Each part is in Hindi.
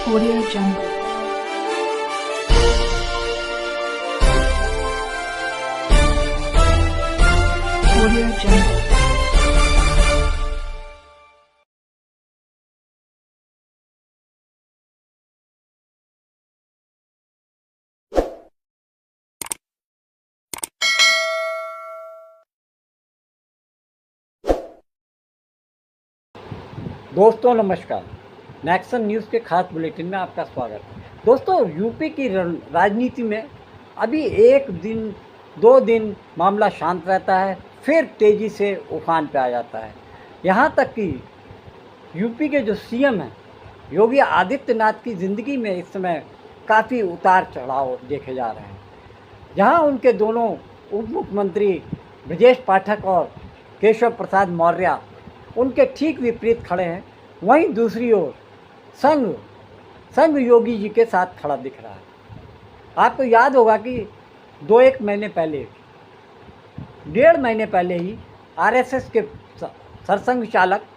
Audio Jungle. Audio Jungle. दोस्तों नमस्कार। नेक्सन न्यूज़ के खास बुलेटिन में आपका स्वागत है। दोस्तों यूपी की राजनीति में अभी एक दिन दो दिन मामला शांत रहता है, फिर तेज़ी से उफान पे आ जाता है। यहाँ तक कि यूपी के जो सीएम हैं योगी आदित्यनाथ की ज़िंदगी में इस समय काफ़ी उतार चढ़ाव देखे जा रहे हैं। जहाँ उनके दोनों उप मुख्यमंत्री ब्रजेश पाठक और केशव प्रसाद मौर्य उनके ठीक विपरीत खड़े हैं, वहीं दूसरी ओर संघ योगी जी के साथ खड़ा दिख रहा है। आपको याद होगा कि 1 महीने पहले, 1.5 महीने पहले ही आरएसएस के सरसंघ चालक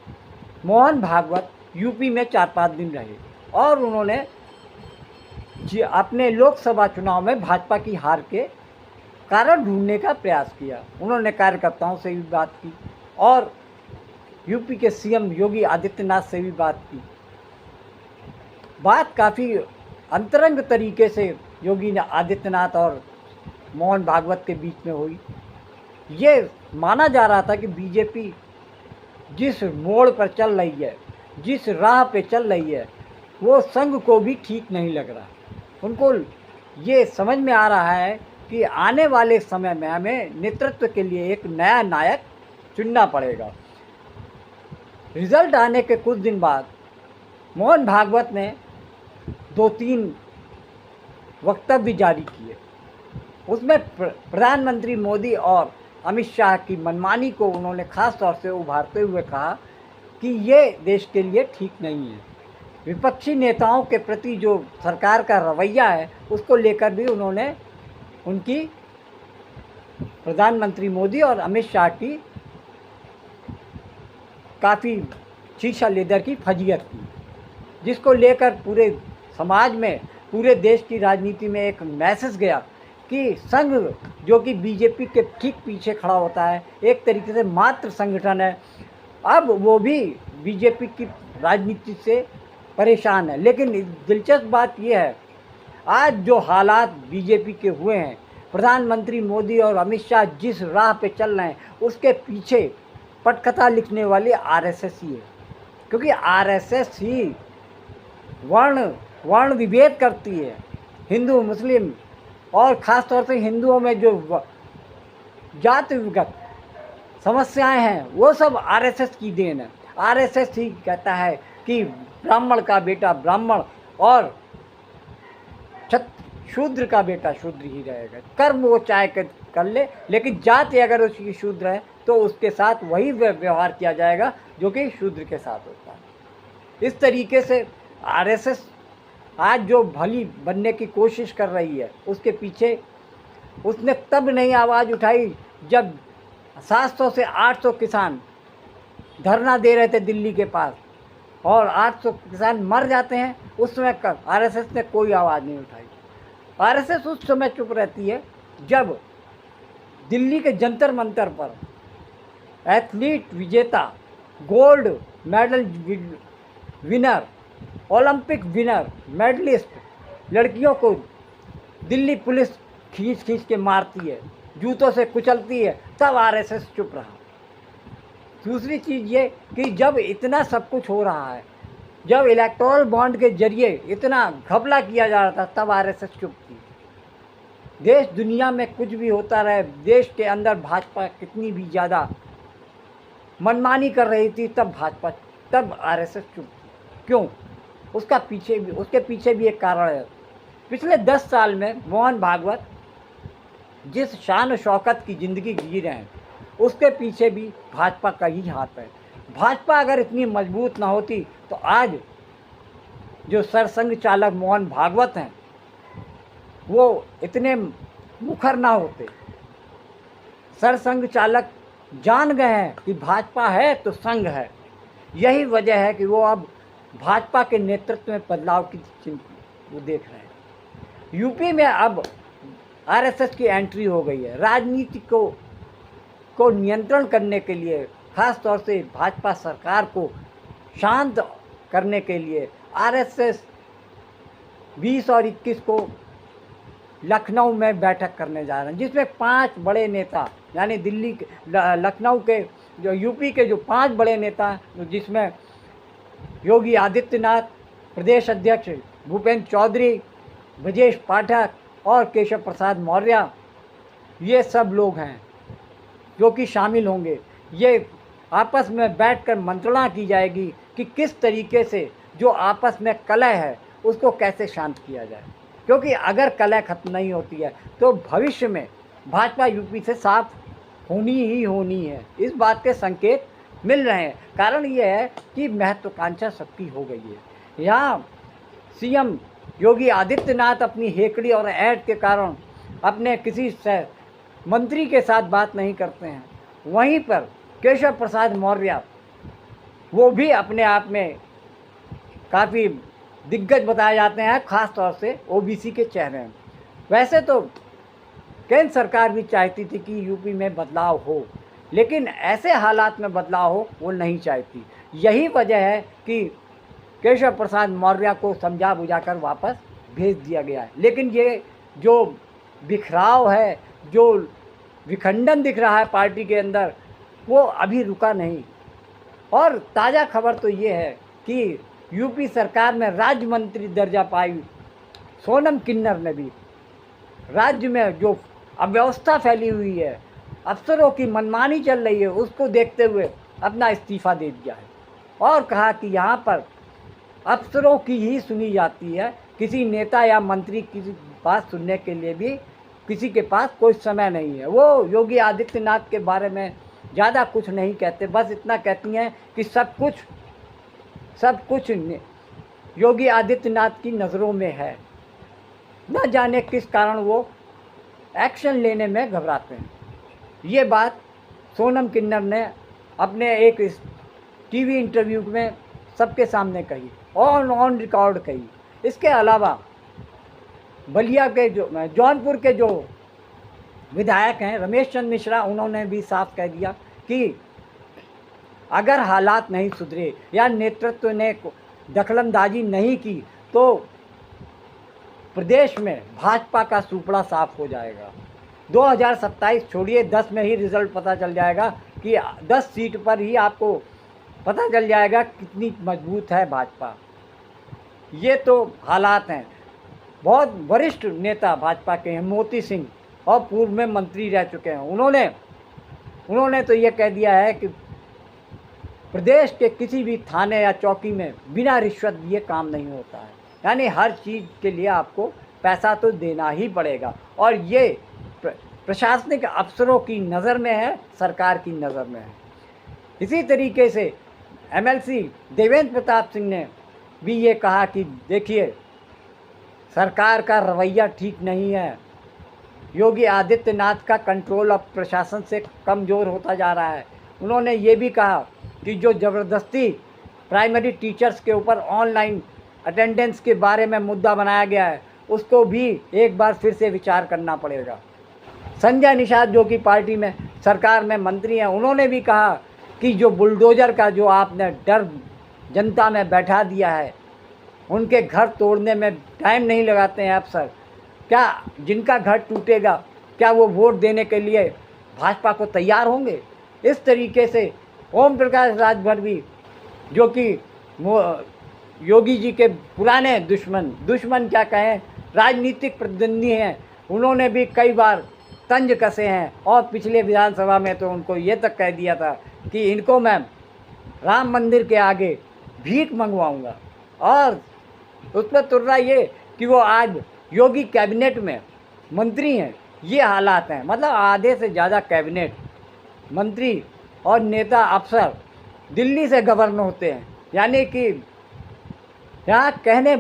मोहन भागवत यूपी में 4-5 दिन रहे और उन्होंने अपने लोकसभा चुनाव में भाजपा की हार के कारण ढूंढने का प्रयास किया। उन्होंने कार्यकर्ताओं से भी बात की और यूपी के सीएम योगी आदित्यनाथ से भी बात की। बात काफ़ी अंतरंग तरीके से योगी आदित्यनाथ और मोहन भागवत के बीच में हुई। ये माना जा रहा था कि बीजेपी जिस मोड़ पर चल रही है, जिस राह पे चल रही है, वो संघ को भी ठीक नहीं लग रहा। उनको ये समझ में आ रहा है कि आने वाले समय में हमें नेतृत्व के लिए एक नया नायक चुनना पड़ेगा। रिजल्ट आने के कुछ दिन बाद मोहन भागवत ने 2-3 वक्तव्य जारी किए। उसमें प्रधानमंत्री मोदी और अमित शाह की मनमानी को उन्होंने ख़ास तौर से उभारते हुए कहा कि ये देश के लिए ठीक नहीं है। विपक्षी नेताओं के प्रति जो सरकार का रवैया है उसको लेकर भी उन्होंने उनकी प्रधानमंत्री मोदी और अमित शाह की काफ़ी शीशा लेदर की फजीहत की, जिसको लेकर पूरे समाज में, पूरे देश की राजनीति में एक मैसेज गया कि संघ जो कि बीजेपी के ठीक पीछे खड़ा होता है, एक तरीके से मात्र संगठन है, अब वो भी बीजेपी की राजनीति से परेशान है। लेकिन दिलचस्प बात यह है, आज जो हालात बीजेपी के हुए हैं, प्रधानमंत्री मोदी और अमित शाह जिस राह पे चल रहे हैं, उसके पीछे पटकथा लिखने वाली आरएसएस ही है। क्योंकि आरएसएस ही वर्ण विभेद करती है। हिंदू मुस्लिम और ख़ास तौर से हिंदुओं में जो जातिगत समस्याएं हैं वो सब आरएसएस की देन है। आरएसएस ही कहता है कि ब्राह्मण का बेटा ब्राह्मण और शूद्र का बेटा शूद्र ही रहेगा। कर्म वो चाहे कर ले, लेकिन जाति अगर उसकी शूद्र है तो उसके साथ वही व्यवहार किया जाएगा जो कि शूद्र के साथ होता है। इस तरीके से आरएसएस आज जो भली बनने की कोशिश कर रही है, उसके पीछे उसने तब नहीं आवाज़ उठाई जब 700 से 800 किसान धरना दे रहे थे दिल्ली के पास और 800 किसान मर जाते हैं। उस समय आरएसएस ने कोई आवाज़ नहीं उठाई। आरएसएस उस समय चुप रहती है जब दिल्ली के जंतर मंतर पर एथलीट विजेता, gold medal winner, Olympic winner, medallist लड़कियों को दिल्ली पुलिस खींच के मारती है, जूतों से कुचलती है, तब आरएसएस चुप रहा। दूसरी चीज़ ये कि जब इतना सब कुछ हो रहा है, जब इलेक्टोरल बॉन्ड के जरिए इतना घपला किया जा रहा था, तब आरएसएस चुप थी। देश दुनिया में कुछ भी होता रहे, देश के अंदर भाजपा कितनी भी ज़्यादा मनमानी कर रही थी, तब आरएसएस चुप थी। क्यों? उसके पीछे भी एक कारण है। पिछले 10 साल में मोहन भागवत जिस शान शौकत की ज़िंदगी जी रहे हैं, उसके पीछे भी भाजपा का ही हाथ है। भाजपा अगर इतनी मजबूत ना होती तो आज जो सरसंघ चालक मोहन भागवत हैं वो इतने मुखर ना होते। सरसंघ चालक जान गए हैं कि भाजपा है तो संघ है। यही वजह है कि वो अब भाजपा के नेतृत्व में बदलाव की चिंता वो देख रहे हैं। यूपी में अब आरएसएस की एंट्री हो गई है। राजनीति को नियंत्रण करने के लिए, खास तौर से भाजपा सरकार को शांत करने के लिए आरएसएस 20 और 21 को लखनऊ में बैठक करने जा रहे हैं, जिसमें 5 बड़े नेता, यानी दिल्ली के लखनऊ के जो यूपी के जो 5 बड़े नेता, जिसमें योगी आदित्यनाथ, प्रदेश अध्यक्ष भूपेंद्र चौधरी, ब्रजेश पाठक और केशव प्रसाद मौर्य, ये सब लोग हैं जो कि शामिल होंगे। ये आपस में बैठकर मंत्रणा की जाएगी कि किस तरीके से जो आपस में कलह है उसको कैसे शांत किया जाए, क्योंकि अगर कलह खत्म नहीं होती है तो भविष्य में भाजपा यूपी से साफ होनी ही होनी है। इस बात के संकेत मिल रहे हैं। कारण ये है कि महत्वाकांक्षा सबकी हो गई है। यहाँ सीएम योगी आदित्यनाथ अपनी हेकड़ी और ऐड के कारण अपने किसी मंत्री के साथ बात नहीं करते हैं। वहीं पर केशव प्रसाद मौर्य वो भी अपने आप में काफ़ी दिग्गज बताए जाते हैं, खास तौर से ओबीसी के चेहरे हैं। वैसे तो केंद्र सरकार भी चाहती थी कि यूपी में बदलाव हो, लेकिन ऐसे हालात में बदलाव हो वो नहीं चाहती। यही वजह है कि केशव प्रसाद मौर्य को समझा बुझाकर वापस भेज दिया गया है। लेकिन ये जो बिखराव है, जो विखंडन दिख रहा है पार्टी के अंदर, वो अभी रुका नहीं। और ताज़ा खबर तो ये है कि यूपी सरकार में राज्य मंत्री दर्जा पाई सोनम किन्नर ने भी राज्य में जो अव्यवस्था फैली हुई है, अफसरों की मनमानी चल रही है, उसको देखते हुए अपना इस्तीफ़ा दे दिया है और कहा कि यहाँ पर अफसरों की ही सुनी जाती है, किसी नेता या मंत्री की बात सुनने के लिए भी किसी के पास कोई समय नहीं है। वो योगी आदित्यनाथ के बारे में ज़्यादा कुछ नहीं कहते, बस इतना कहती हैं कि सब कुछ योगी आदित्यनाथ की नज़रों में है। न जाने किस कारण वो एक्शन लेने में घबराते हैं। ये बात सोनम किन्नर ने अपने एक टीवी इंटरव्यू में सबके सामने कही, ऑन रिकॉर्ड कही। इसके अलावा बलिया के जौनपुर के जो विधायक हैं रमेश चंद्र मिश्रा, उन्होंने भी साफ कह दिया कि अगर हालात नहीं सुधरे या नेतृत्व ने दखलंदाजी नहीं की तो प्रदेश में भाजपा का सुपड़ा साफ हो जाएगा। 2027 छोड़िए, 10 में ही रिजल्ट पता चल जाएगा कि 10 सीट पर ही आपको पता चल जाएगा कितनी मजबूत है भाजपा। ये तो हालात हैं। बहुत वरिष्ठ नेता भाजपा के हैं, मोती सिंह, और पूर्व में मंत्री रह चुके हैं। उन्होंने तो ये कह दिया है कि प्रदेश के किसी भी थाने या चौकी में बिना रिश्वत दिए काम नहीं होता है, यानी हर चीज़ के लिए आपको पैसा तो देना ही पड़ेगा। और ये प्रशासनिक अफसरों की नज़र में है, सरकार की नज़र में है। इसी तरीके से एमएलसी देवेंद्र प्रताप सिंह ने भी ये कहा कि देखिए, सरकार का रवैया ठीक नहीं है, योगी आदित्यनाथ का कंट्रोल अब प्रशासन से कमज़ोर होता जा रहा है। उन्होंने ये भी कहा कि जो ज़बरदस्ती प्राइमरी टीचर्स के ऊपर ऑनलाइन अटेंडेंस के बारे में मुद्दा बनाया गया है, उसको भी एक बार फिर से विचार करना पड़ेगा। संजय निषाद जो कि पार्टी में सरकार में मंत्री हैं, उन्होंने भी कहा कि जो बुलडोज़र का जो आपने डर जनता में बैठा दिया है, उनके घर तोड़ने में टाइम नहीं लगाते हैं अफसर। क्या जिनका घर टूटेगा, क्या वो वोट देने के लिए भाजपा को तैयार होंगे? इस तरीके से ओम प्रकाश राजभर भी, जो कि योगी जी के पुराने दुश्मन क्या कहें, राजनीतिक प्रतिद्वंदी हैं, उन्होंने भी कई बार तंज कसे हैं। और पिछले विधानसभा में तो उनको ये तक कह दिया था कि इनको मैं राम मंदिर के आगे भीख मंगवाऊंगा। और उस पर तुर्रा ये कि वो आज योगी कैबिनेट में मंत्री हैं। ये हालात हैं, मतलब आधे से ज़्यादा कैबिनेट मंत्री और नेता अफसर दिल्ली से गवर्न होते हैं, यानी कि यहाँ कहने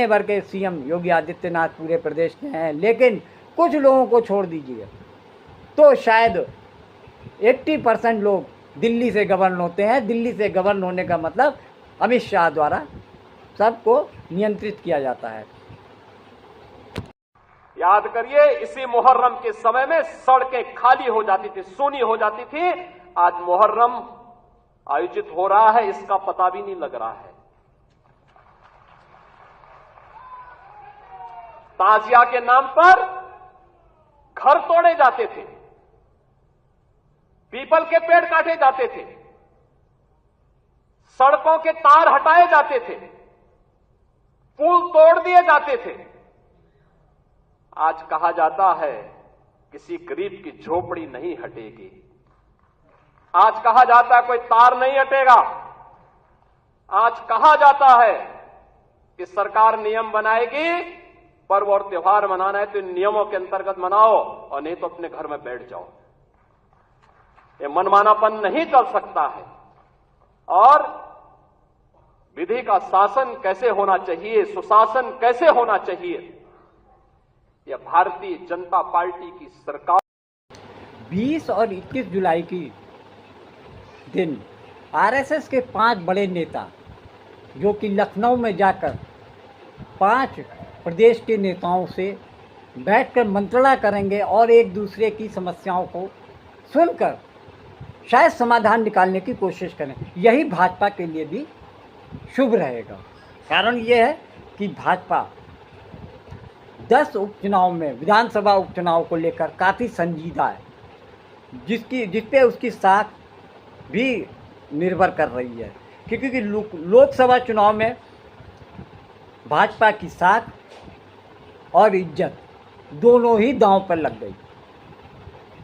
भर के सीएम योगी आदित्यनाथ पूरे प्रदेश के हैं। लेकिन कुछ लोगों को छोड़ दीजिए तो शायद 80% लोग दिल्ली से गवर्न होते हैं। दिल्ली से गवर्न होने का मतलब अमित शाह द्वारा सबको नियंत्रित किया जाता है। याद करिए, इसी मुहर्रम के समय में सड़कें खाली हो जाती थी, सूनी हो जाती थी। आज मुहर्रम आयोजित हो रहा है, इसका पता भी नहीं लग रहा है। ताजिया के नाम पर घर तोड़े जाते थे, पीपल के पेड़ काटे जाते थे, सड़कों के तार हटाए जाते थे, पुल तोड़ दिए जाते थे। आज कहा जाता है किसी गरीब की झोपड़ी नहीं हटेगी। आज कहा जाता है कोई तार नहीं हटेगा। आज कहा जाता है कि सरकार नियम बनाएगी, पर्व और त्योहार मनाना है तो इन नियमों के अंतर्गत मनाओ और नहीं तो अपने घर में बैठ जाओ। ये मनमानापन नहीं चल सकता है। और विधि का शासन कैसे होना चाहिए, सुशासन कैसे होना चाहिए, यह भारतीय जनता पार्टी की सरकार। 20 और 21 जुलाई की दिन आरएसएस के 5 बड़े नेता जो कि लखनऊ में जाकर 5 प्रदेश के नेताओं से बैठकर मंत्रणा करेंगे और एक दूसरे की समस्याओं को सुनकर शायद समाधान निकालने की कोशिश करें। यही भाजपा के लिए भी शुभ रहेगा। कारण ये है कि भाजपा 10 उपचुनाव में, विधानसभा उपचुनाव को लेकर काफ़ी संजीदा है, जिस पे उसकी साख भी निर्भर कर रही है। क्योंकि लोकसभा चुनाव में भाजपा की साख और इज्जत दोनों ही दांव पर लग गई।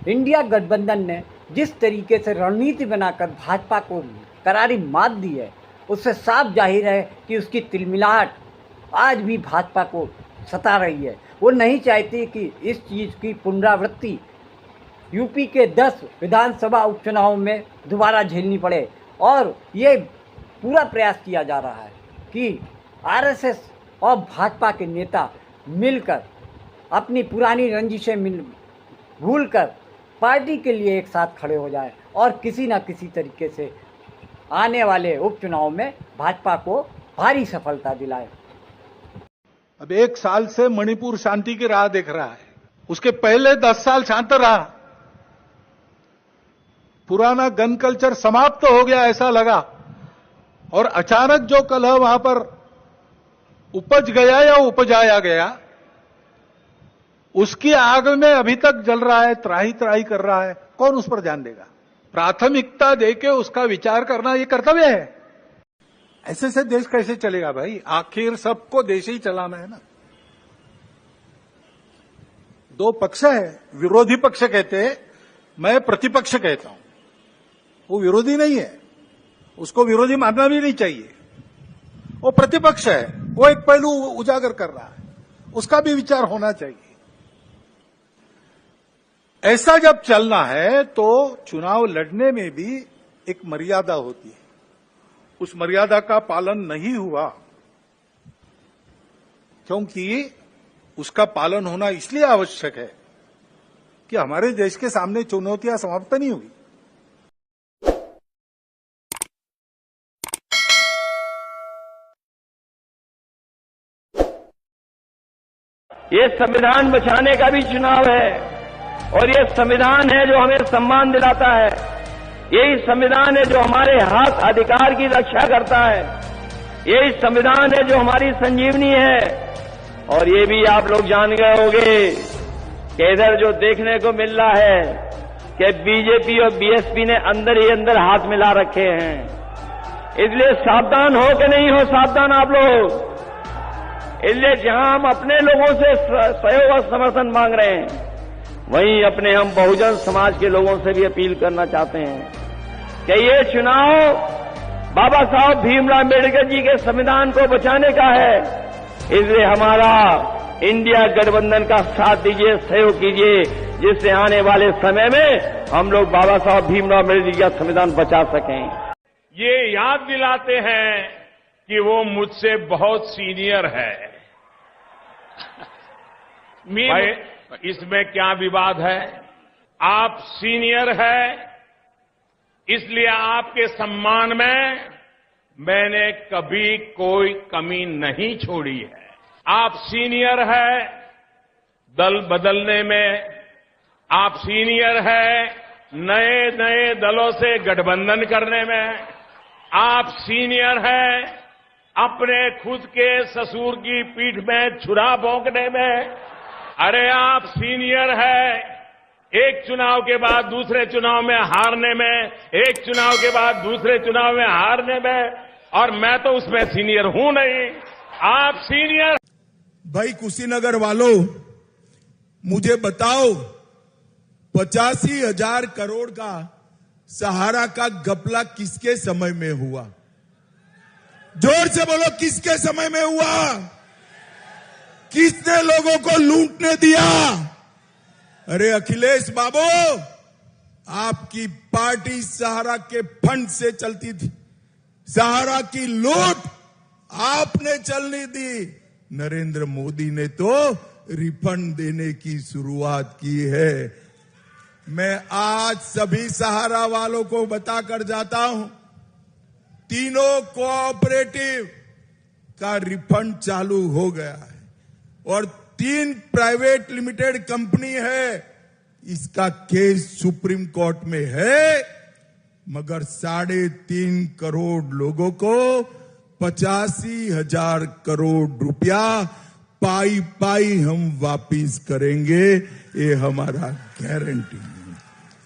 इंडिया गठबंधन ने जिस तरीके से रणनीति बनाकर भाजपा को करारी मात दी है, उससे साफ जाहिर है कि उसकी तिलमिलाहट आज भी भाजपा को सता रही है। वो नहीं चाहती कि इस चीज़ की पुनरावृत्ति यूपी के 10 विधानसभा उपचुनाव में दोबारा झेलनी पड़े। और ये पूरा प्रयास किया जा रहा है कि आरएसएस और भाजपा के नेता मिलकर अपनी पुरानी रंजिशें भूलकर पार्टी के लिए एक साथ खड़े हो जाए और किसी न किसी तरीके से आने वाले उपचुनाव में भाजपा को भारी सफलता दिलाए। अब 1 साल से मणिपुर शांति की राह देख रहा है। उसके पहले 10 साल शांत रहा। पुराना गन कल्चर समाप्त हो गया ऐसा लगा, और अचानक जो कलह वहां पर उपज गया या उपजाया गया, उसकी आग में अभी तक जल रहा है, त्राही त्राही कर रहा है। कौन उस पर ध्यान देगा? प्राथमिकता देके उसका विचार करना ये कर्तव्य है। ऐसे से देश कैसे चलेगा भाई? आखिर सबको देश ही चलाना है ना। 2 पक्ष है, विरोधी पक्ष कहते हैं, मैं प्रतिपक्ष कहता हूं। वो विरोधी नहीं है, उसको विरोधी मानना भी नहीं चाहिए। वो प्रतिपक्ष है, वो एक पहलू उजागर कर रहा है, उसका भी विचार होना चाहिए। ऐसा जब चलना है तो चुनाव लड़ने में भी एक मर्यादा होती है। उस मर्यादा का पालन नहीं हुआ, क्योंकि उसका पालन होना इसलिए आवश्यक है कि हमारे देश के सामने चुनौतियां समाप्त नहीं हुई। ये संविधान बचाने का भी चुनाव है, और ये संविधान है जो हमें सम्मान दिलाता है। यही संविधान है जो हमारे हक अधिकार की रक्षा करता है। यही संविधान है जो हमारी संजीवनी है। और ये भी आप लोग जान गए होंगे कि इधर जो देखने को मिल रहा है कि बीजेपी और बीएसपी ने अंदर ही अंदर हाथ मिला रखे हैं। इसलिए सावधान हो कि नहीं हो सावधान आप लोग। इसलिए जहां हम अपने लोगों से सहयोग और समर्थन मांग रहे हैं, वहीं अपने हम बहुजन समाज के लोगों से भी अपील करना चाहते हैं कि ये चुनाव बाबा साहब भीमराव अम्बेडकर जी के संविधान को बचाने का है। इसलिए हमारा इंडिया गठबंधन का साथ दीजिए, सहयोग कीजिए, जिससे आने वाले समय में हम लोग बाबा साहब भीमराव अम्बेडकर जी का संविधान बचा सकें। ये याद दिलाते हैं कि वो मुझसे बहुत सीनियर है। भाई, इसमें क्या विवाद है? आप सीनियर है, इसलिए आपके सम्मान में मैंने कभी कोई कमी नहीं छोड़ी है। आप सीनियर है दल बदलने में, आप सीनियर है नए नए दलों से गठबंधन करने में, आप सीनियर है अपने खुद के ससुर की पीठ में छुरा भोंकने में, अरे आप सीनियर है एक चुनाव के बाद दूसरे चुनाव में हारने में, एक चुनाव के बाद दूसरे चुनाव में हारने में, और मैं तो उसमें सीनियर हूं नहीं। आप सीनियर। भाई कुशीनगर वालों, मुझे बताओ 85,000 करोड़ का सहारा का घपला किसके समय में हुआ? जोर से बोलो, किसके समय में हुआ? किसने लोगों को लूटने दिया? अरे अखिलेश बाबू, आपकी पार्टी सहारा के फंड से चलती थी। सहारा की लूट आपने चलने दी। नरेंद्र मोदी ने तो रिफंड देने की शुरुआत की है। मैं आज सभी सहारा वालों को बताकर जाता हूं, तीनों कोऑपरेटिव का रिफंड चालू हो गया है और 3 प्राइवेट लिमिटेड कंपनी है, इसका केस सुप्रीम कोर्ट में है, मगर 3.5 करोड़ लोगों को 85,000 करोड़ रुपया पाई पाई हम वापिस करेंगे, ये हमारा गारंटी है।